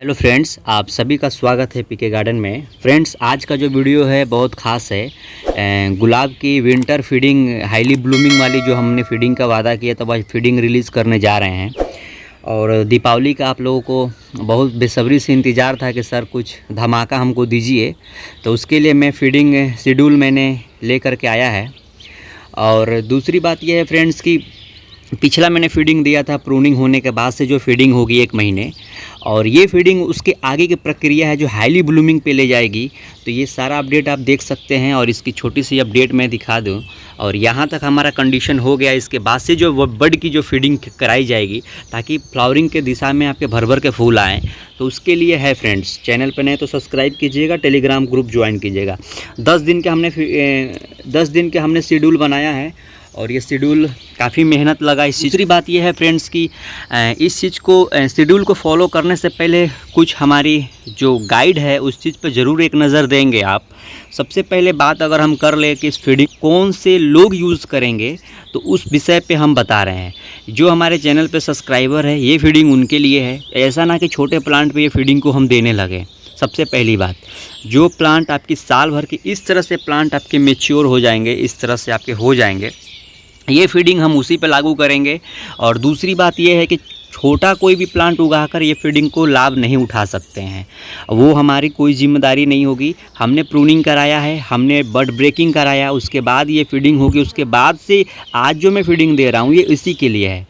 Hello friends, आप सभी का स्वागत है पीके गार्डन में। फ्रेंड्स, आज का जो वीडियो है बहुत ख़ास है। गुलाब की विंटर फीडिंग हाईली ब्लूमिंग वाली जो हमने फीडिंग का वादा किया था, आज फीडिंग रिलीज़ करने जा रहे हैं। और दीपावली का आप लोगों को बहुत बेसब्री से इंतज़ार था कि सर कुछ धमाका हमको दीजिए, तो उसके लिए मैं फीडिंग शेड्यूल मैंने ले कर के आया है। और दूसरी बात यह है फ्रेंड्स कि पिछला मैंने फीडिंग दिया था प्रूनिंग होने के बाद से जो फीडिंग होगी 1 महीने, और ये फीडिंग उसके आगे की प्रक्रिया है जो हाईली ब्लूमिंग पे ले जाएगी। तो ये सारा अपडेट आप देख सकते हैं और इसकी छोटी सी अपडेट मैं दिखा दूं। और यहाँ तक हमारा कंडीशन हो गया, इसके बाद से जो बड की जो फीडिंग कराई जाएगी ताकि फ्लावरिंग के दिशा में आपके भर भर के फूल आएँ, तो उसके लिए है फ्रेंड्स। चैनल पर नए तो सब्सक्राइब कीजिएगा, टेलीग्राम ग्रुप ज्वाइन कीजिएगा। 10 दिन के हमने शेड्यूल बनाया है और ये शेड्यूल काफ़ी मेहनत लगा। दूसरी बात ये है फ्रेंड्स कि इस चीज़ को शेड्यूल को फॉलो करने से पहले कुछ हमारी जो गाइड है उस चीज़ पर ज़रूर एक नज़र देंगे आप। सबसे पहले बात अगर हम कर ले कि इस फीडिंग कौन से लोग यूज़ करेंगे, तो उस विषय पे हम बता रहे हैं। जो हमारे चैनल पे सब्सक्राइबर है, ये फीडिंग उनके लिए है। ऐसा ना कि छोटे प्लांट पे ये फीडिंग को हम देने लगे। सबसे पहली बात, जो प्लांट आपकी साल भर की इस तरह से प्लांट आपके मेच्योर हो जाएंगे, इस तरह से आपके हो जाएंगे, ये फीडिंग हम उसी पे लागू करेंगे। और दूसरी बात ये है कि छोटा कोई भी प्लांट उगाकर ये फीडिंग को लाभ नहीं उठा सकते हैं, वो हमारी कोई जिम्मेदारी नहीं होगी। हमने प्रूनिंग कराया है, हमने बड ब्रेकिंग कराया, उसके बाद ये फीडिंग होगी। उसके बाद से आज जो मैं फीडिंग दे रहा हूँ ये इसी के लिए है।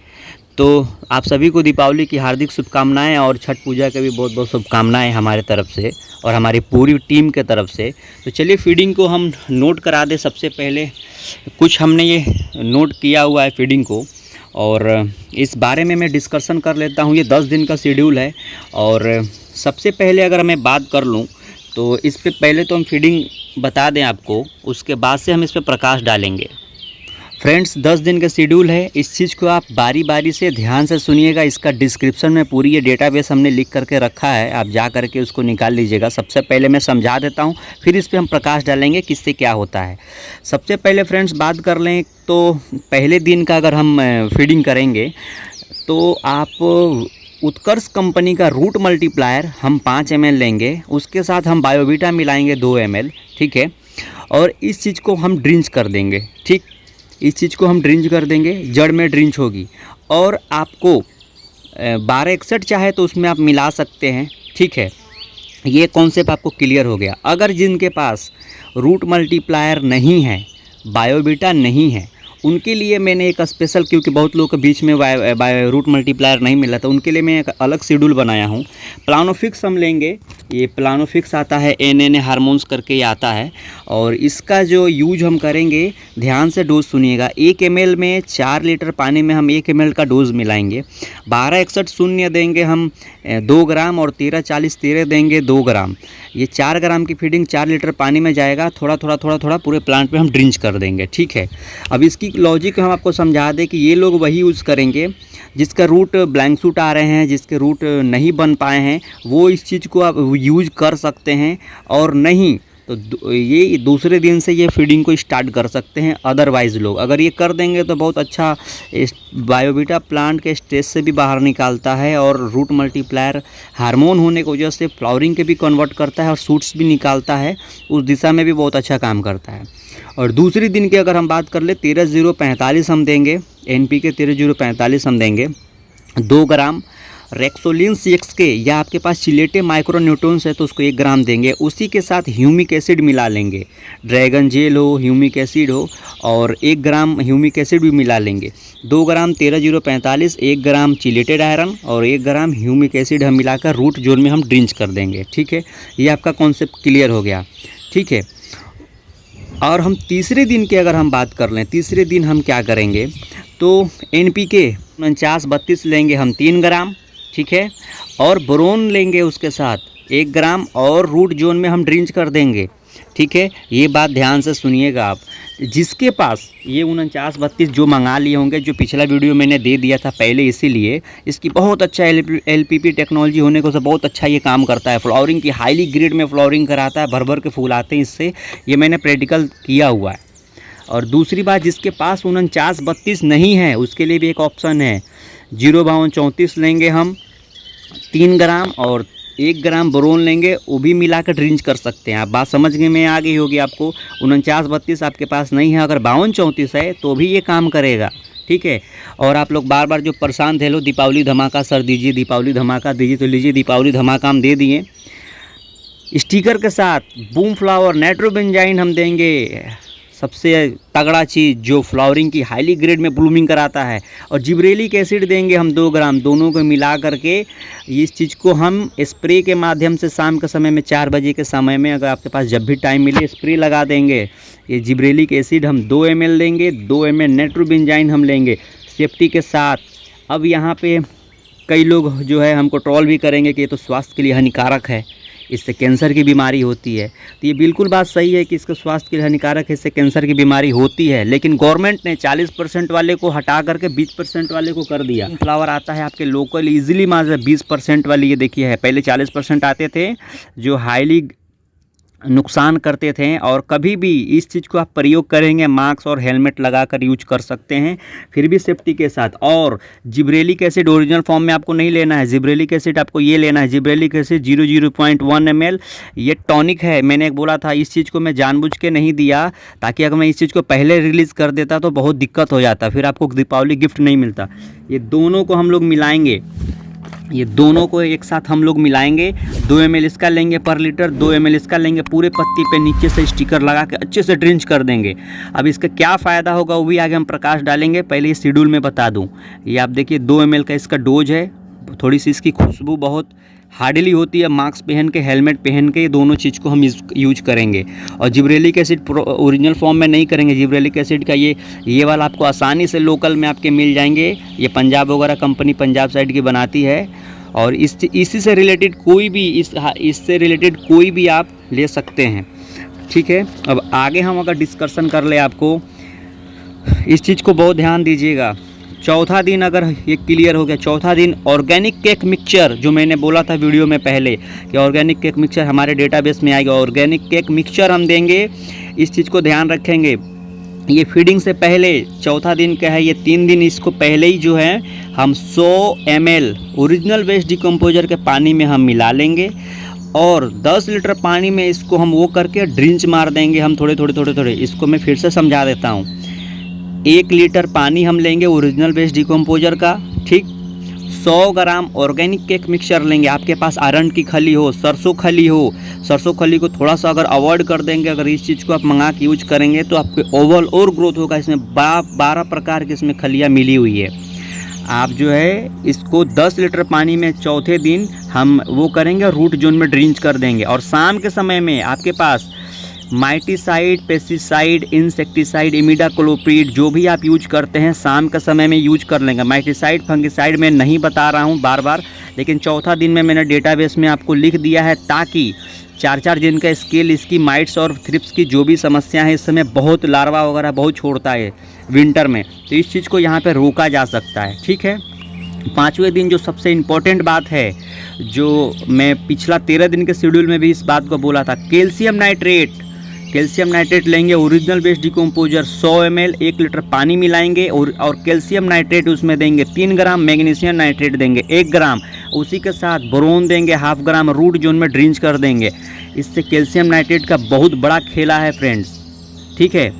तो आप सभी को दीपावली की हार्दिक शुभकामनाएं और छठ पूजा की भी बहुत बहुत शुभकामनाएं हमारे तरफ से और हमारी पूरी टीम के तरफ से। तो चलिए फीडिंग को हम नोट करा दें। सबसे पहले कुछ हमने ये नोट किया हुआ है फीडिंग को, और इस बारे में मैं डिस्कशन कर लेता हूँ। ये 10 दिन का शेड्यूल है। और सबसे पहले अगर मैं बात कर लूँ तो इस पे पहले तो हम फीडिंग बता दें आपको, उसके बाद से हम इस पर प्रकाश डालेंगे। फ्रेंड्स, 10 दिन का शेड्यूल है। इस चीज़ को आप बारी बारी से ध्यान से सुनिएगा। इसका डिस्क्रिप्शन में पूरी ये डेटाबेस हमने लिख करके रखा है, आप जा करके उसको निकाल लीजिएगा। सबसे पहले मैं समझा देता हूँ, फिर इस पर हम प्रकाश डालेंगे किससे क्या होता है। सबसे पहले फ्रेंड्स बात कर लें तो पहले दिन का अगर हम फीडिंग करेंगे तो आप उत्कर्ष कंपनी का रूट मल्टीप्लायर हम 5 ml लेंगे, उसके साथ हम बायोवीटा मिलाएंगे 2 ml, ठीक है। और इस चीज़ को हम ड्रिंच कर देंगे, ठीक। इस चीज़ को हम ड्रिंच कर देंगे, जड़ में ड्रिंच होगी। और आपको 1261 चाहे तो उसमें आप मिला सकते हैं, ठीक है। ये कॉन्सेप्ट आपको क्लियर हो गया। अगर जिनके पास रूट मल्टीप्लायर नहीं है, बायोवीटा नहीं है, उनके लिए मैंने एक स्पेशल, क्योंकि बहुत लोगों के बीच में रूट मल्टीप्लायर नहीं मिला था, उनके लिए मैं एक अलग शेड्यूल बनाया हूँ। प्लानोफिक्स हम लेंगे। ये प्लानोफिक्स आता है, NNA हार्मोन्स करके ये आता है। और इसका जो यूज हम करेंगे, ध्यान से डोज सुनिएगा। 1 ml में 4 लीटर पानी में हम 1 ml का डोज मिलाएंगे। 1261 शून्य देंगे हम 2 ग्राम, और 1340 13 देंगे 2 ग्राम। ये 4 ग्राम की फीडिंग 4 लीटर पानी में जाएगा। थोड़ा थोड़ा पूरे प्लांट पे हम ड्रिंच कर देंगे, ठीक है। अब इसकी लॉजिक हम आपको समझा दें कि ये लोग वही यूज़ करेंगे जिसका रूट ब्लैंक सूट आ रहे हैं, जिसके रूट नहीं बन पाए हैं, वो इस चीज़ को आप यूज कर सकते हैं। और नहीं तो ये दूसरे दिन से ये फीडिंग को स्टार्ट कर सकते हैं। अदरवाइज़ लोग अगर ये कर देंगे तो बहुत अच्छा बायोवीटा प्लांट के स्टेज से भी बाहर निकालता है, और रूट मल्टीप्लायर हार्मोन होने की वजह से फ्लावरिंग के भी कन्वर्ट करता है और सूट्स भी निकालता है, उस दिशा में भी बहुत अच्छा काम करता है। और दूसरी दिन की अगर हम बात कर ले, 13045 हम देंगे, NPK 13045 हम देंगे। 2 ग्राम रेक्सोलिन CXK, या आपके पास चिलेटे माइक्रोन्यूट्रॉन्स है तो उसको 1 ग्राम देंगे। उसी के साथ ह्यूमिक एसिड मिला लेंगे, ड्रैगन जेल हो, ह्यूमिक एसिड हो, और 1 ग्राम ह्यूमिक एसिड भी मिला लेंगे। 2 ग्राम 13045, 1 ग्राम चिलेटेड आयरन और 1 ग्राम ह्यूमिक एसिड हम मिलाकर रूट जोन में हम ड्रिंच कर देंगे, ठीक है। ये आपका कॉन्सेप्ट क्लियर हो गया, ठीक है। और हम तीसरे दिन की अगर हम बात कर लें, तीसरे दिन हम क्या करेंगे तो NPK 4932 लेंगे हम 3 ग्राम, ठीक है। और बोरोन लेंगे उसके साथ 1 ग्राम, और रूट जोन में हम ड्रिंच कर देंगे, ठीक है। ये बात ध्यान से सुनिएगा आप। जिसके पास ये 4932 जो मंगा लिए होंगे, जो पिछला वीडियो मैंने दे दिया था पहले, इसीलिए इसकी बहुत अच्छा LPP टेक्नोलॉजी होने को से बहुत अच्छा ये काम करता है। फ्लावरिंग की हाईली ग्रेड में फ्लावरिंग कराता है, भर भर के फूल आते हैं इससे। ये मैंने प्रैक्टिकल किया हुआ है। और दूसरी बात, जिसके पास 4932 नहीं है उसके लिए भी एक ऑप्शन है, 05234 लेंगे हम 3 ग्राम, और 1 ग्राम बोरोन लेंगे, वो भी मिलाकर ड्रिंच कर सकते हैं। आप बात समझने में आ गई होगी आपको। 49-32 आपके पास नहीं है, अगर 52-34 है तो भी ये काम करेगा, ठीक है। और आप लोग बार बार जो परेशान थे, लो दीपावली धमाका सर दीजिए, दीपावली धमाका दीजिए, तो लीजिए दीपावली धमाका हम दे दिए स्टिकर के साथ। बूम फ्लावर नाइट्रोबेंजाइन हम देंगे, सबसे तगड़ा चीज़ जो फ्लावरिंग की हाईली ग्रेड में ब्लूमिंग कराता है। और जिब्रेलिक एसिड देंगे हम 2 ग्राम, दोनों को मिला करके इस चीज़ को हम स्प्रे के माध्यम से शाम के समय में 4 बजे के समय में, अगर आपके पास जब भी टाइम मिले, स्प्रे लगा देंगे। ये जिब्रेलिक एसिड हम 2 ml लेंगे, 2 ml नाइट्रोबेंजाइन हम लेंगे सेफ्टी के साथ। अब यहाँ पे कई लोग जो है हमको ट्रोल भी करेंगे कि ये तो स्वास्थ्य के लिए हानिकारक है, इससे कैंसर की बीमारी होती है। तो ये बिल्कुल बात सही है कि इसका स्वास्थ्य के लिए हानिकारक है, इससे कैंसर की बीमारी होती है। लेकिन गवर्नमेंट ने 40% वाले को हटा करके 20% वाले को कर दिया। फ्लावर आता है आपके लोकल ईजिली मात्र 20% वाली, ये देखिए है। पहले 40% आते थे जो हाईली नुकसान करते थे। और कभी भी इस चीज़ को आप प्रयोग करेंगे, मास्क और हेलमेट लगाकर यूज कर सकते हैं, फिर भी सेफ्टी के साथ। और जिब्रेलिक एसिड ओरिजिनल फॉर्म में आपको नहीं लेना है, जिब्रेलिक एसिड आपको ये लेना है, जिब्रेलिक एसिड 0.1 ml। ये टॉनिक है। मैंने एक बोला था, इस चीज़ को मैं जानबूझ के नहीं दिया, ताकि अगर मैं इस चीज़ को पहले रिलीज़ कर देता तो बहुत दिक्कत हो जाता, फिर आपको दीपावली गिफ्ट नहीं मिलता। ये दोनों को हम लोग मिलाएंगे, ये दोनों को एक साथ हम लोग मिलाएंगे। 2 ml इसका लेंगे पर लीटर, 2 ml इसका लेंगे, पूरे पत्ती पे नीचे से स्टिकर लगा के अच्छे से ड्रिंच कर देंगे। अब इसका क्या फ़ायदा होगा वो भी आगे हम प्रकाश डालेंगे, पहले ये शेड्यूल में बता दूं। ये आप देखिए 2 ml का इसका डोज है। थोड़ी सी इसकी खुशबू बहुत हार्डली होती है। मास्क पहन के, हेलमेट पहन के, ये दोनों चीज़ को हम यूज करेंगे। और जिब्रेलिक एसिड ओरिजिनल फॉर्म में नहीं करेंगे। जिब्रेलिक एसिड का ये वाला आपको आसानी से लोकल में आपके मिल जाएंगे। ये पंजाब वगैरह कंपनी पंजाब साइड की बनाती है। और इसी से रिलेटेड कोई भी इससे रिलेटेड कोई भी आप ले सकते हैं, ठीक है। अब आगे हम अगर डिस्कशन कर ले, आपको इस चीज़ को बहुत ध्यान दीजिएगा। चौथा दिन अगर ये क्लियर हो गया, चौथा दिन ऑर्गेनिक केक मिक्सचर, जो मैंने बोला था वीडियो में पहले कि ऑर्गेनिक केक मिक्सचर हमारे डेटाबेस में आएगा, ऑर्गेनिक केक मिक्सचर हम देंगे। इस चीज़ को ध्यान रखेंगे। ये फीडिंग से पहले चौथा दिन का है, ये 3 दिन इसको पहले ही जो है हम 100 ml ओरिजिनल वेस्ट डिकम्पोजर के पानी में हम मिला लेंगे। और 10 लीटर पानी में इसको हम वो करके ड्रिंच मार देंगे हम थोड़े। इसको मैं फिर से समझा देता हूँ। 1 लीटर पानी हम लेंगे ओरिजिनल वेस्ट डिकम्पोजर का, ठीक। 100 ग्राम ऑर्गेनिक केक मिक्सचर लेंगे। आपके पास अरंड की खली हो, सरसों खली हो, सरसों खली को थोड़ा सा अगर अवॉइड कर देंगे, अगर इस चीज़ को आप मंगा के यूज करेंगे तो आपके ओवल और ग्रोथ होगा। इसमें 12 प्रकार की इसमें खलियाँ मिली हुई है। आप जो है इसको 10 लीटर पानी में चौथे दिन हम वो करेंगे, रूट जोन में ड्रिंच कर देंगे। और शाम के समय में आपके पास माइटिसाइड, पेस्टिसाइड, इंसेक्टिसाइड, इमिडाक्लोप्रिड जो भी आप यूज करते हैं शाम के समय में यूज कर लेंगे। माइटिसाइड, फंगिसाइड मैं नहीं बता रहा हूँ बार, लेकिन चौथा दिन में मैंने डेटाबेस में आपको लिख दिया है, ताकि 4 दिन का स्केल इसकी माइट्स और थ्रिप्स की जो भी समस्या है, इस समय बहुत लार्वा वगैरह बहुत छोड़ता है विंटर में, तो इस चीज़ को यहाँ पे रोका जा सकता है, ठीक है। 5वें दिन जो सबसे इम्पोर्टेंट बात है, जो मैं पिछला 13 दिन के शेड्यूल में भी इस बात को बोला था, कैल्शियम नाइट्रेट लेंगे original waste decomposer 100 ml, 1 litre पानी मिलाएंगे और कैल्शियम नाइट्रेट उसमें देंगे 3 ग्राम, मैग्नीशियम नाइट्रेट देंगे 1 ग्राम, उसी के साथ बोरोन देंगे 0.5 ग्राम, रूट जोन में ड्रिंच कर देंगे। इससे कैल्शियम नाइट्रेट का बहुत बड़ा खेला है फ्रेंड्स, ठीक है।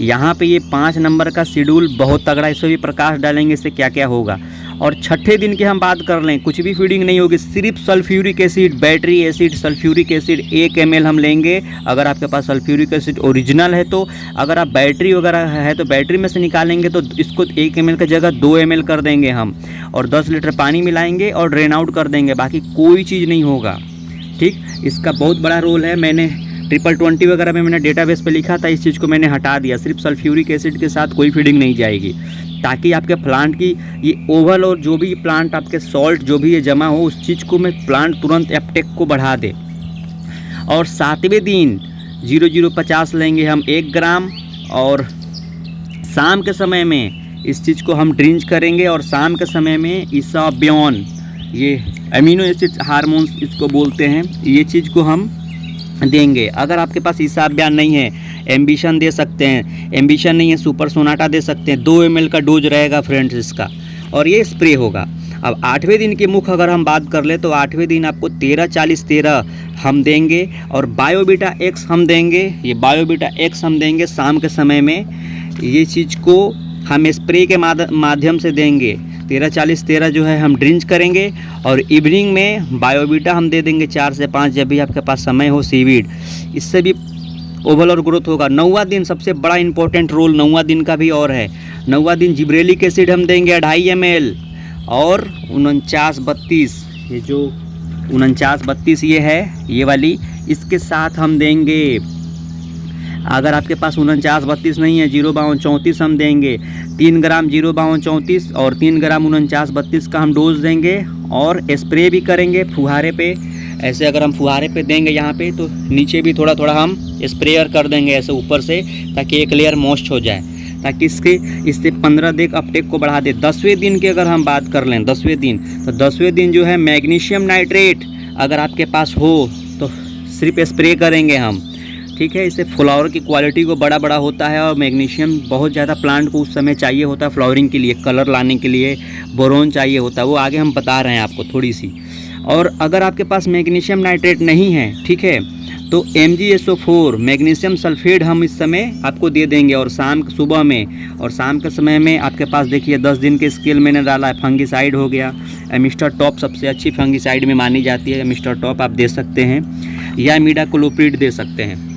यहाँ पे ये 5 नंबर का शेड्यूल बहुत तगड़ा, इसमें भी प्रकाश डालेंगे इससे क्या क्या होगा। और छठे दिन की हम बात कर लें, कुछ भी फीडिंग नहीं होगी, सिर्फ sulphuric acid, battery acid, sulphuric acid 1 ml हम लेंगे। अगर आपके पास सल्फ्यूरिक एसिड ओरिजिनल है तो, अगर आप बैटरी वगैरह है तो बैटरी में से निकालेंगे तो इसको 1 ml की जगह 2 ml कर देंगे हम। और 10 लीटर पानी मिलाएंगे और ड्रेन आउट कर देंगे, बाकी कोई चीज़ नहीं होगा, ठीक। इसका बहुत बड़ा रोल है। मैंने 2020 वगैरह में मैंने डेटाबेस पे लिखा था, इस चीज़ को मैंने हटा दिया। सिर्फ सल्फ्यूरिक एसिड के साथ कोई फीडिंग नहीं जाएगी, ताकि आपके प्लांट की ये ओवल और जो भी प्लांट आपके सॉल्ट जो भी ये जमा हो, उस चीज़ को मैं प्लांट तुरंत अपटेक को बढ़ा दे। और 7वें दिन 0050 लेंगे हम 1 ग्राम, और शाम के समय में इस चीज़ को हम ड्रिंच करेंगे। और शाम के समय में इसाबियन, ये अमीनो एसिड हार्मोन्स इसको बोलते हैं, ये चीज़ को हम देंगे। अगर आपके पास इसाबियन नहीं है, एम्बिशन दे सकते हैं, एम्बिशन नहीं है सुपर सोनाटा दे सकते हैं। 2 ml का डोज रहेगा फ्रेंड्स इसका, और ये स्प्रे होगा। अब 8वें दिन की मुख्य अगर हम बात कर ले तो 8वें दिन आपको 13-40-13 हम देंगे और बायोबीटा एक्स हम देंगे। ये बायोबीटा एक्स हम देंगे शाम के समय में, ये चीज़ को हम स्प्रे के माध्यम से देंगे। 13-40-13 जो है हम ड्रिंच करेंगे और इवनिंग में बायोबीटा हम दे देंगे 4 से 5 जब भी आपके पास समय हो सीवीड। इससे भी ओवरऑल ग्रोथ होगा। 9वां दिन सबसे बड़ा इंपॉर्टेंट रोल 9वां दिन का भी और है। 9वां दिन जिब्रेलिक एसिड हम देंगे 2.5 ml और 49-32, ये जो 49-32 ये है ये वाली, इसके साथ हम देंगे। अगर आपके पास 49-32 नहीं है 0-32 हम देंगे। 3 ग्राम 0-32 और 3 ग्राम 49-32 का हम डोज देंगे और स्प्रे भी करेंगे फुहारे पे। ऐसे अगर हम फुहारे पे देंगे यहाँ पे तो नीचे भी थोड़ा थोड़ा हम स्प्रेयर कर देंगे ऐसे ऊपर से, ताकि एक लेयर मॉइस्ट हो जाए, ताकि इससे 15 दिन अपटेक को बढ़ा दे। 10वें दिन की अगर हम बात कर लें 10वें दिन, तो 10वें दिन जो है मैग्नीशियम नाइट्रेट अगर आपके पास हो तो सिर्फ स्प्रे करेंगे हम, ठीक है। इससे फ्लावर की क्वालिटी को बड़ा होता है और मैग्नीशियम बहुत ज़्यादा प्लांट को उस समय चाहिए होता है फ्लावरिंग के लिए, कलर लाने के लिए बोरोन चाहिए होता है, वो आगे हम बता रहे हैं आपको थोड़ी सी। और अगर आपके पास मैग्नीशियम नाइट्रेट नहीं है, ठीक है, तो MgSO4 मैग्नीशियम सल्फेट हम इस समय आपको दे देंगे और सुबह में और शाम के समय में आपके पास देखिए 10 दिन के स्केल मैंने डाला है। फंगिसाइड हो गया, मिस्टर टॉप सबसे अच्छी फंगिसाइड में मानी जाती है, मिस्टर टॉप आप दे सकते हैं या इमिडाक्लोप्रिड दे सकते हैं।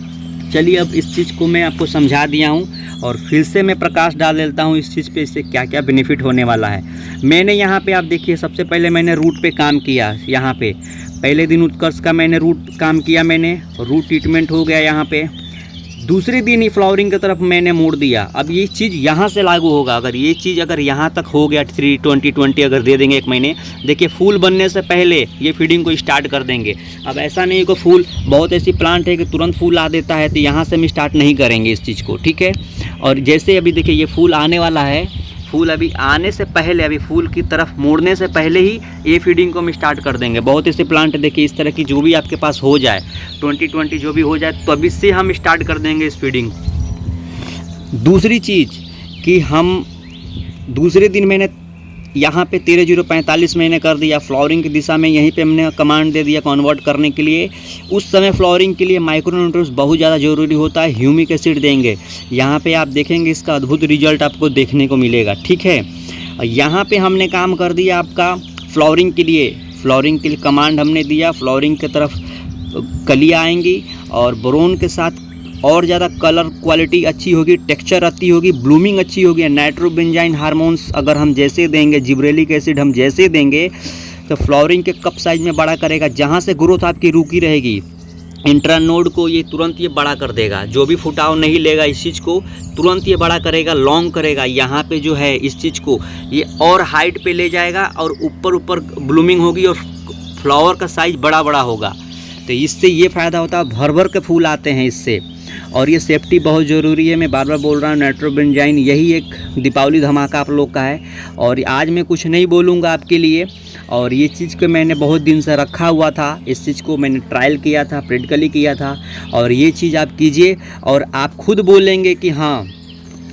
चलिए अब इस चीज़ को मैं आपको समझा दिया हूँ और फिर से मैं प्रकाश डाल देता हूँ इस चीज़ पे, इससे क्या क्या बेनिफिट होने वाला है। मैंने यहाँ पे आप देखिए सबसे पहले मैंने रूट पे काम किया। यहाँ पे पहले दिन उत्कर्ष का मैंने रूट काम किया, मैंने रूट ट्रीटमेंट हो गया यहाँ पे। दूसरे दिन ही फ्लावरिंग की तरफ मैंने मोड़ दिया। अब ये चीज़ यहाँ से लागू होगा। अगर ये चीज़ अगर यहाँ तक हो गया 3-20-20 अगर दे देंगे 1 महीने, देखिए फूल बनने से पहले ये फीडिंग को स्टार्ट कर देंगे। अब ऐसा नहीं कि फूल बहुत ऐसी प्लांट है कि तुरंत फूल आ देता है, तो यहाँ से हम स्टार्ट नहीं करेंगे इस चीज़ को, ठीक है। और जैसे अभी देखिए ये फूल आने वाला है, फूल अभी आने से पहले, अभी फूल की तरफ मोड़ने से पहले ही ये फीडिंग को हम स्टार्ट कर देंगे। बहुत ऐसे प्लांट देखिए इस तरह की जो भी आपके पास हो जाए 20-20 जो भी हो जाए, तो अभी से हम स्टार्ट कर देंगे इस फीडिंग। दूसरी चीज़ कि हम दूसरे दिन मैंने यहाँ पे 13-0-45 मैंने कर दिया फ्लावरिंग की दिशा में, यहीं पे हमने कमांड दे दिया कन्वर्ट करने के लिए। उस समय फ्लावरिंग के लिए माइक्रोन्यूट्रिएंट्स बहुत ज़्यादा ज़रूरी होता है, ह्यूमिक एसिड देंगे। यहाँ पे आप देखेंगे इसका अद्भुत रिजल्ट आपको देखने को मिलेगा, ठीक है। यहाँ पे हमने काम कर दिया आपका फ्लावरिंग के लिए कमांड हमने दिया। फ्लावरिंग की तरफ कलियाँ आएंगी और बोरोन के साथ और ज़्यादा कलर क्वालिटी अच्छी होगी, टेक्सचर अच्छी होगी, ब्लूमिंग अच्छी होगी। नाइट्रोबेंजाइन हार्मोन्स अगर हम जैसे देंगे, जिब्रेलिक एसिड हम जैसे देंगे, तो फ्लावरिंग के कप साइज में बड़ा करेगा। जहाँ से ग्रोथ आपकी रुकी रहेगी इंट्रानोड को ये तुरंत ये बड़ा कर देगा। जो भी फुटाव नहीं लेगा इस चीज़ को तुरंत ये बड़ा करेगा, लॉन्ग करेगा। यहाँ पे जो है इस चीज़ को ये और हाइट पे ले जाएगा और ऊपर ब्लूमिंग होगी और फ्लावर का साइज बड़ा होगा। तो इससे ये फ़ायदा होता है, भर के फूल आते हैं इससे। और ये सेफ्टी बहुत ज़रूरी है, मैं बार बार बोल रहा हूँ। नाइट्रोबेंजाइन यही एक दीपावली धमाका आप लोग का है। और आज मैं कुछ नहीं बोलूँगा आपके लिए, और ये चीज़ को मैंने बहुत दिन से रखा हुआ था, इस चीज़ को मैंने ट्रायल किया था, प्रैक्टिकली किया था। और ये चीज़ आप कीजिए और आप खुद बोलेंगे कि हाँ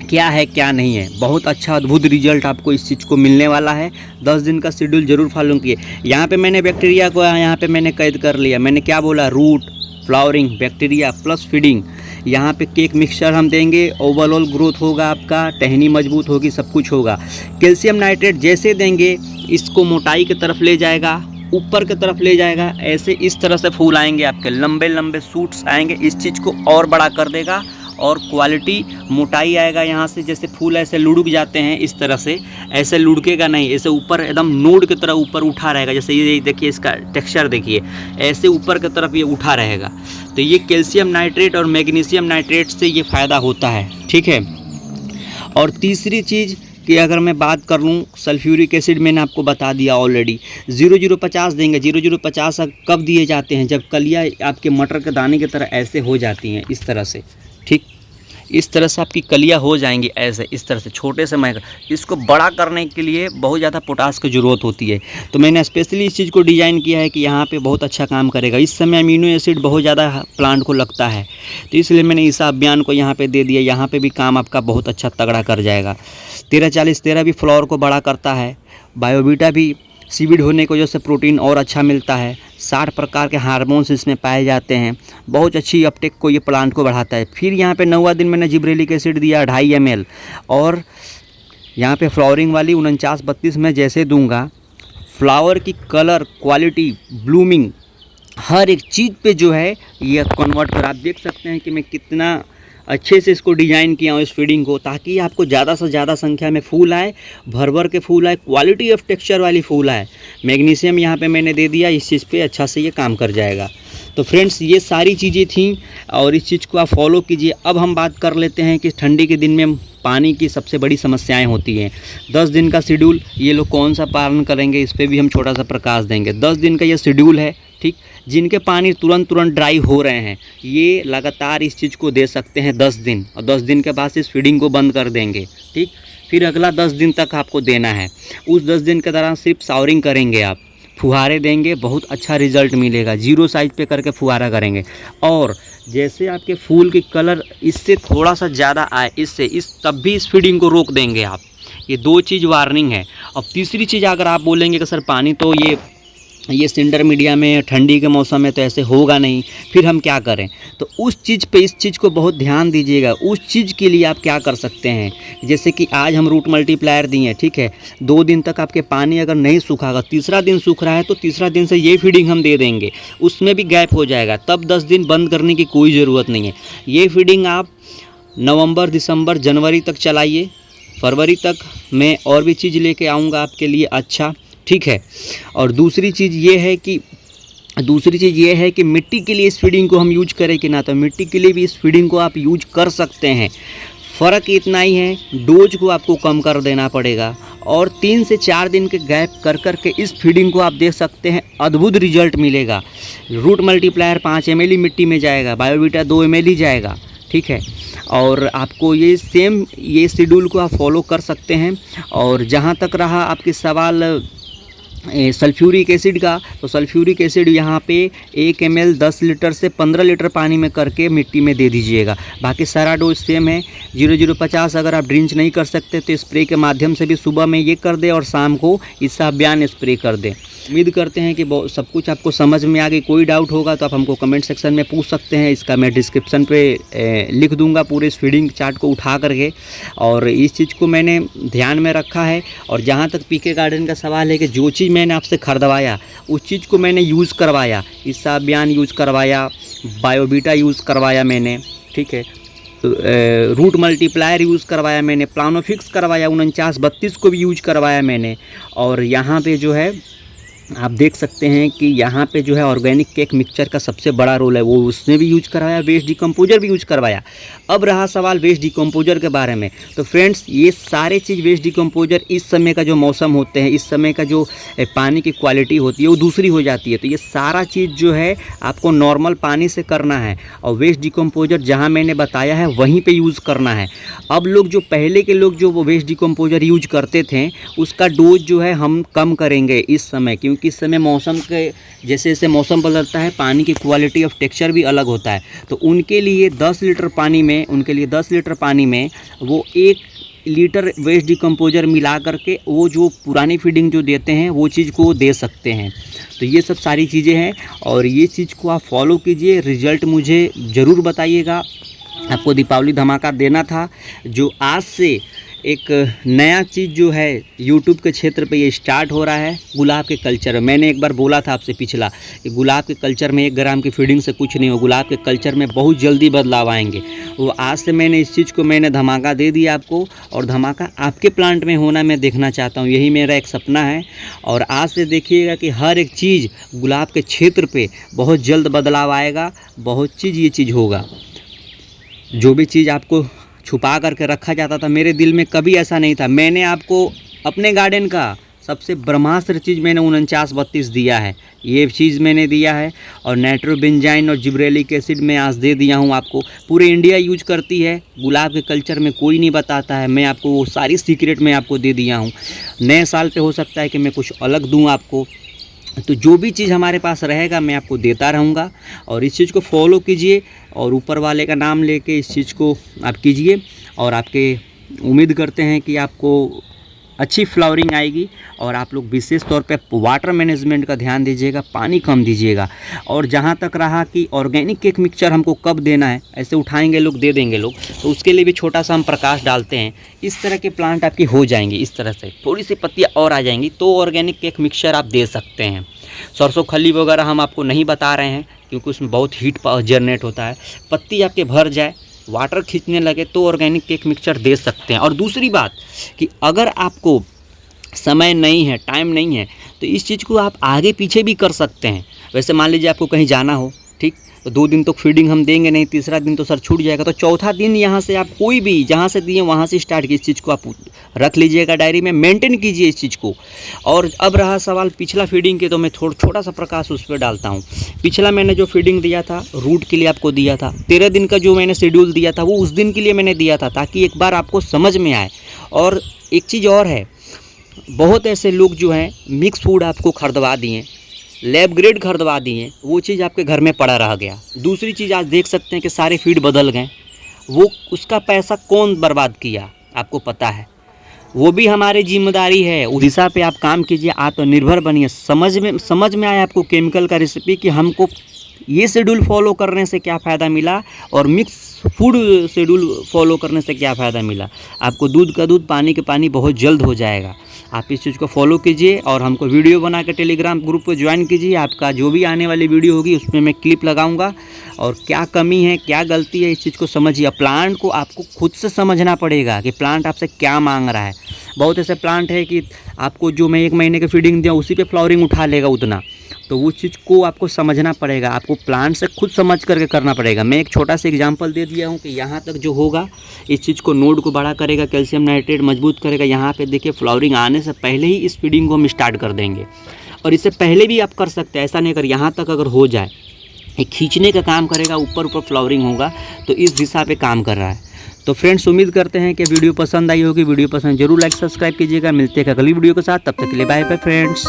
क्या है क्या नहीं है। बहुत अच्छा अद्भुत रिजल्ट आपको इस चीज़ को मिलने वाला है। 10 दिन का शेड्यूल जरूर फॉलो किए। यहाँ पे मैंने बैक्टीरिया को यहाँ पे मैंने कैद कर लिया। मैंने क्या बोला, root, flowering, bacteria plus feeding. यहाँ पे केक मिक्सचर हम देंगे, ओवरऑल ग्रोथ होगा आपका, टहनी मजबूत होगी, सब कुछ होगा। कैल्शियम नाइट्रेट जैसे देंगे इसको मोटाई की तरफ ले जाएगा, ऊपर की तरफ ले जाएगा। ऐसे इस तरह से फूल आएंगे आपके, लंबे सूट्स आएंगे, इस चीज़ को और बड़ा कर देगा। और क्वालिटी मोटाई आएगा यहाँ से, जैसे फूल ऐसे लुढ़क जाते हैं इस तरह से, ऐसे लुढ़केगा नहीं, ऐसे ऊपर एकदम नोड की तरह ऊपर उठा रहेगा। जैसे ये देखिए इसका टेक्सचर देखिए, ऐसे ऊपर की तरफ ये उठा रहेगा। तो ये कैल्शियम नाइट्रेट और मैग्नीशियम नाइट्रेट से ये फ़ायदा होता है, ठीक है। और तीसरी चीज़ कि अगर मैं बात कर लूँ, सल्फ्यूरिक एसिड मैंने आपको बता दिया ऑलरेडी। 0050 देंगे। 0050 कब दिए जाते हैं, जब कलियाँ आपके मटर के दाने की तरह ऐसे हो जाती हैं, इस तरह से, ठीक, इस तरह से आपकी कलियाँ हो जाएंगी ऐसे, इस तरह से छोटे से माइक्रो। इसको बड़ा करने के लिए बहुत ज़्यादा पोटास की ज़रूरत होती है। तो मैंने स्पेशली इस चीज़ को डिज़ाइन किया है कि यहाँ पे बहुत अच्छा काम करेगा। इस समय अमीनो एसिड बहुत ज़्यादा प्लांट को लगता है, तो इसलिए मैंने इस अभियान को यहाँ पे दे दिया। यहाँ पे भी काम आपका बहुत अच्छा तगड़ा कर जाएगा। 13-40-13 भी फ्लावर को बड़ा करता है। बायोबीटा भी सीविड होने की वजह से प्रोटीन और अच्छा मिलता है। 60 प्रकार के हार्मोन्स इसमें पाए जाते हैं। बहुत अच्छी अपटेक को ये प्लांट को बढ़ाता है। फिर यहाँ पे 9वां दिन मैंने जिब्रेलिक एसिड दिया 2.5 ml, और यहाँ पे फ्लावरिंग वाली 49-32 में जैसे दूंगा, फ्लावर की कलर, क्वालिटी, ब्लूमिंग, हर एक चीज़ पे जो है ये कन्वर्ट कर। आप देख सकते हैं कि मैं कितना अच्छे से इसको डिज़ाइन किया हूँ इस फीडिंग को, ताकि आपको ज़्यादा से ज़्यादा संख्या में फूल आए, भर भर के फूल आए, क्वालिटी ऑफ टेक्सचर वाली फूल आए। मैग्नीशियम यहाँ पे मैंने दे दिया, इस चीज़ पे अच्छा से ये काम कर जाएगा। तो फ्रेंड्स ये सारी चीज़ें थी और इस चीज़ को आप फॉलो कीजिए। अब हम बात कर लेते हैं कि ठंडी के दिन में पानी की सबसे बड़ी समस्याएं होती हैं। 10 दिन का शेड्यूल ये लोग कौन सा पालन करेंगे, इस पर भी हम छोटा सा प्रकाश देंगे। 10 दिन का ये शेड्यूल है, ठीक। जिनके पानी तुरंत ड्राई हो रहे हैं ये लगातार इस चीज़ को दे सकते हैं 10 दिन, और 10 दिन के बाद इस फीडिंग को बंद कर देंगे, ठीक। फिर अगला 10 दिन तक आपको देना है। उस 10 दिन के दौरान सिर्फ शावरिंग करेंगे, आप फुहारे देंगे, बहुत अच्छा रिजल्ट मिलेगा। 0 साइज पे करके फुहारा करेंगे, और जैसे आपके फूल की कलर इससे थोड़ा सा ज़्यादा आए, तब भी इस फीडिंग को रोक देंगे आप। ये 2 चीज़ वार्निंग है। अब तीसरी चीज़, अगर आप बोलेंगे कि सर पानी तो ये सिंडर मीडिया में ठंडी के मौसम में तो ऐसे होगा नहीं, फिर हम क्या करें, तो उस चीज़ पे इस चीज़ को बहुत ध्यान दीजिएगा। उस चीज़ के लिए आप क्या कर सकते हैं, जैसे कि आज हम रूट मल्टीप्लायर दिए, ठीक है। 2 दिन तक आपके पानी अगर नहीं सूखागा, तीसरा दिन सूख रहा है तो तीसरा दिन से ये फीडिंग हम दे देंगे, उसमें भी गैप हो जाएगा, तब 10 दिन बंद करने की कोई ज़रूरत नहीं है। ये फीडिंग आप नवंबर, दिसंबर, जनवरी तक चलाइए। फरवरी तक मैं और भी चीज़ लेके आऊँगा आपके लिए, अच्छा, ठीक है। और दूसरी चीज़ ये है कि मिट्टी के लिए इस फीडिंग को हम यूज करें कि ना, तो मिट्टी के लिए भी इस फीडिंग को आप यूज कर सकते हैं। फ़र्क इतना ही है, डोज को आपको कम कर देना पड़ेगा, और 3 से 4 दिन के गैप कर के इस फीडिंग को आप देख सकते हैं, अद्भुत रिजल्ट मिलेगा। रूट मल्टीप्लायर 5 ml मिट्टी में जाएगा, बायोवीटा 2 ml ही जाएगा, ठीक है। और आपको ये शेड्यूल को आप फॉलो कर सकते हैं। और जहाँ तक रहा आपके सवाल सल्फ्यूरिक एसिड का, तो सल्फ्यूरिक एसिड यहाँ पे 1 ml 10 लीटर से 15 लीटर पानी में करके मिट्टी में दे दीजिएगा। बाकी सारा डोज सेम है, 0050। अगर आप ड्रिंच नहीं कर सकते तो स्प्रे के माध्यम से भी सुबह में ये कर दे और शाम को इसका बयान स्प्रे कर दे। उम्मीद करते हैं कि सब कुछ आपको समझ में आ गई। कोई डाउट होगा तो आप हमको कमेंट सेक्शन में पूछ सकते हैं, इसका मैं डिस्क्रिप्शन पे लिख दूंगा पूरे इस फीडिंग चार्ट को उठा करके। और इस चीज़ को मैंने ध्यान में रखा है। और जहाँ तक पीके गार्डन का सवाल है कि जो चीज़ मैंने आपसे खरीदवाया उस चीज़ को मैंने यूज़ करवाया, इसका बयान यूज़ करवाया, बायोवीटा यूज़ करवाया मैंने, ठीक है, रूट मल्टीप्लायर यूज़ करवाया मैंने, प्लानोफिक्स करवाया, 49-32 को भी यूज़ करवाया मैंने। और यहाँ पे जो है आप देख सकते हैं कि यहाँ पे जो है ऑर्गेनिक केक मिक्सचर का सबसे बड़ा रोल है, वो उसने भी यूज करवाया, वेस्ट डिकम्पोजर भी यूज करवाया। अब रहा सवाल वेस्ट डिकम्पोजर के बारे में, तो फ्रेंड्स ये सारे चीज़ वेस्ट डिकम्पोजर इस समय का जो मौसम होते हैं, इस समय का जो पानी की क्वालिटी होती है वो दूसरी हो जाती है। तो ये सारा चीज़ जो है आपको नॉर्मल पानी से करना है, और वेस्ट डिकम्पोजर जहाँ मैंने बताया है वहीं पर यूज़ करना है। अब लोग जो पहले के लोग जो वो वेस्ट डिकम्पोजर यूज करते थे उसका डोज जो है हम कम करेंगे इस समय, क्योंकि इस समय मौसम के जैसे जैसे मौसम बदलता है पानी की क्वालिटी ऑफ टेक्सचर भी अलग होता है। तो उनके लिए 10 लीटर पानी में वो 1 लीटर वेस्ट डिकम्पोजर मिला करके वो जो पुरानी फीडिंग जो देते हैं वो चीज़ को दे सकते हैं। तो ये सब सारी चीज़ें हैं और ये चीज़ को आप फॉलो कीजिए, रिज़ल्ट मुझे ज़रूर बताइएगा। आपको दीपावली धमाका देना था, जो आज से एक नया चीज़ जो है यूट्यूब के क्षेत्र पे ये स्टार्ट हो रहा है, गुलाब के कल्चर। मैंने एक बार बोला था आपसे पिछला कि गुलाब के कल्चर में 1 ग्राम की फीडिंग से कुछ नहीं हो, गुलाब के कल्चर में बहुत जल्दी बदलाव आएंगे। वो आज से मैंने इस चीज़ को धमाका दे दिया आपको, और धमाका आपके प्लांट में होना मैं देखना चाहता हूँ, यही मेरा एक सपना है। और आज से देखिएगा कि हर एक चीज़ गुलाब के क्षेत्र पर बहुत जल्द बदलाव आएगा, बहुत ये चीज़ होगा। जो भी चीज़ आपको छुपा करके रखा जाता था, मेरे दिल में कभी ऐसा नहीं था। मैंने आपको अपने गार्डन का सबसे ब्रह्मास्त्र चीज़ मैंने 49-32 दिया है, ये चीज़ मैंने दिया है। और नाइट्रोबेंजाइन और जिब्रेलिक एसिड मैं आज दे दिया हूँ आपको। पूरे इंडिया यूज करती है, गुलाब के कल्चर में कोई नहीं बताता है, मैं आपको वो सारी सीक्रेट मैं आपको दे दिया हूँ। नए साल पे हो सकता है कि मैं कुछ अलग दूँ आपको, तो जो भी चीज़ हमारे पास रहेगा मैं आपको देता रहूँगा। और इस चीज़ को फॉलो कीजिए और ऊपर वाले का नाम लेके इस चीज़ को आप कीजिए। और आपके उम्मीद करते हैं कि आपको अच्छी फ्लावरिंग आएगी। और आप लोग विशेष तौर पे वाटर मैनेजमेंट का ध्यान दीजिएगा, पानी कम दीजिएगा। और जहाँ तक रहा कि ऑर्गेनिक केक मिक्सचर हमको कब देना है, ऐसे उठाएंगे लोग दे देंगे लोग, तो उसके लिए भी छोटा सा हम प्रकाश डालते हैं। इस तरह के प्लांट आपकी हो जाएंगी, इस तरह से थोड़ी सी पत्तियाँ और आ जाएंगी तो ऑर्गेनिक केक मिक्सचर आप दे सकते हैं। सरसों खली वगैरह हम आपको नहीं बता रहे हैं क्योंकि उसमें बहुत हीट जनरेट होता है। पत्ती आपके भर जाए, वाटर खींचने लगे तो ऑर्गेनिक केक मिक्सचर दे सकते हैं। और दूसरी बात कि अगर आपको समय नहीं है, टाइम नहीं है, तो इस चीज़ को आप आगे पीछे भी कर सकते हैं। वैसे मान लीजिए आपको कहीं जाना हो, ठीक, तो 2 दिन तो फीडिंग हम देंगे नहीं, तीसरा दिन तो सर छूट जाएगा, तो चौथा दिन यहाँ से आप कोई भी जहाँ से दिए वहाँ से स्टार्ट कीजिए। इस चीज़ को आप रख लीजिएगा डायरी में, मेंटेन कीजिए इस चीज़ को। और अब रहा सवाल पिछला फीडिंग के, तो मैं छोटा सा प्रकाश उस पर डालता हूँ। पिछला मैंने जो फीडिंग दिया था रूट के लिए आपको दिया था, 13 दिन का जो मैंने शेड्यूल दिया था वो उस दिन के लिए मैंने दिया था, ताकि एक बार आपको समझ में आए। और एक चीज़ और है, बहुत ऐसे लोग जो हैं मिक्स फूड आपको खरीदवा दिए, लैब ग्रेड खरीदवा दिए, वो चीज़ आपके घर में पड़ा रह गया। दूसरी चीज़ आज देख सकते हैं कि सारे फीड बदल गए, वो उसका पैसा कौन बर्बाद किया आपको पता है, वो भी हमारी जिम्मेदारी है। उस दिशा पे आप काम कीजिए, आत्मनिर्भर बनिए। समझ में आया आपको केमिकल का रेसिपी कि हमको ये शेड्यूल फॉलो करने से क्या फ़ायदा मिला और मिक्स फूड शेड्यूल फॉलो करने से क्या फ़ायदा मिला। आपको दूध का दूध, पानी के पानी बहुत जल्द हो जाएगा। आप इस चीज़ को फॉलो कीजिए और हमको वीडियो बना के टेलीग्राम ग्रुप को ज्वाइन कीजिए। आपका जो भी आने वाली वीडियो होगी उसमें मैं क्लिप लगाऊंगा और क्या कमी है, क्या गलती है, इस चीज़ को समझिए। प्लांट को आपको खुद से समझना पड़ेगा कि प्लांट आपसे क्या मांग रहा है। बहुत ऐसे प्लांट है कि आपको जो मैं 1 महीने की फीडिंग दिया उसी पे फ्लावरिंग उठा लेगा उतना, तो वो चीज़ को आपको समझना पड़ेगा। आपको प्लांट से खुद समझ करके करना पड़ेगा। मैं एक छोटा सा एग्जांपल दे दिया हूँ कि यहाँ तक जो होगा इस चीज़ को नोड को बड़ा करेगा, कैल्शियम नाइट्रेट मजबूत करेगा। यहाँ पे देखिए फ्लावरिंग आने से पहले ही इस फीडिंग को हम स्टार्ट कर देंगे, और इससे पहले भी आप कर सकते हैं। ऐसा नहीं अगर यहाँ तक अगर हो जाए, ये खींचने का काम करेगा, ऊपर फ्लावरिंग होगा, तो इस दिशा पर काम कर रहा है। तो फ्रेंड्स उम्मीद करते हैं कि वीडियो पसंद आई होगी। वीडियो पसंद जरूर लाइक सब्सक्राइब कीजिएगा। मिलते हैं अगली वीडियो के साथ, तब तक के लिए बाय बाय फ्रेंड्स।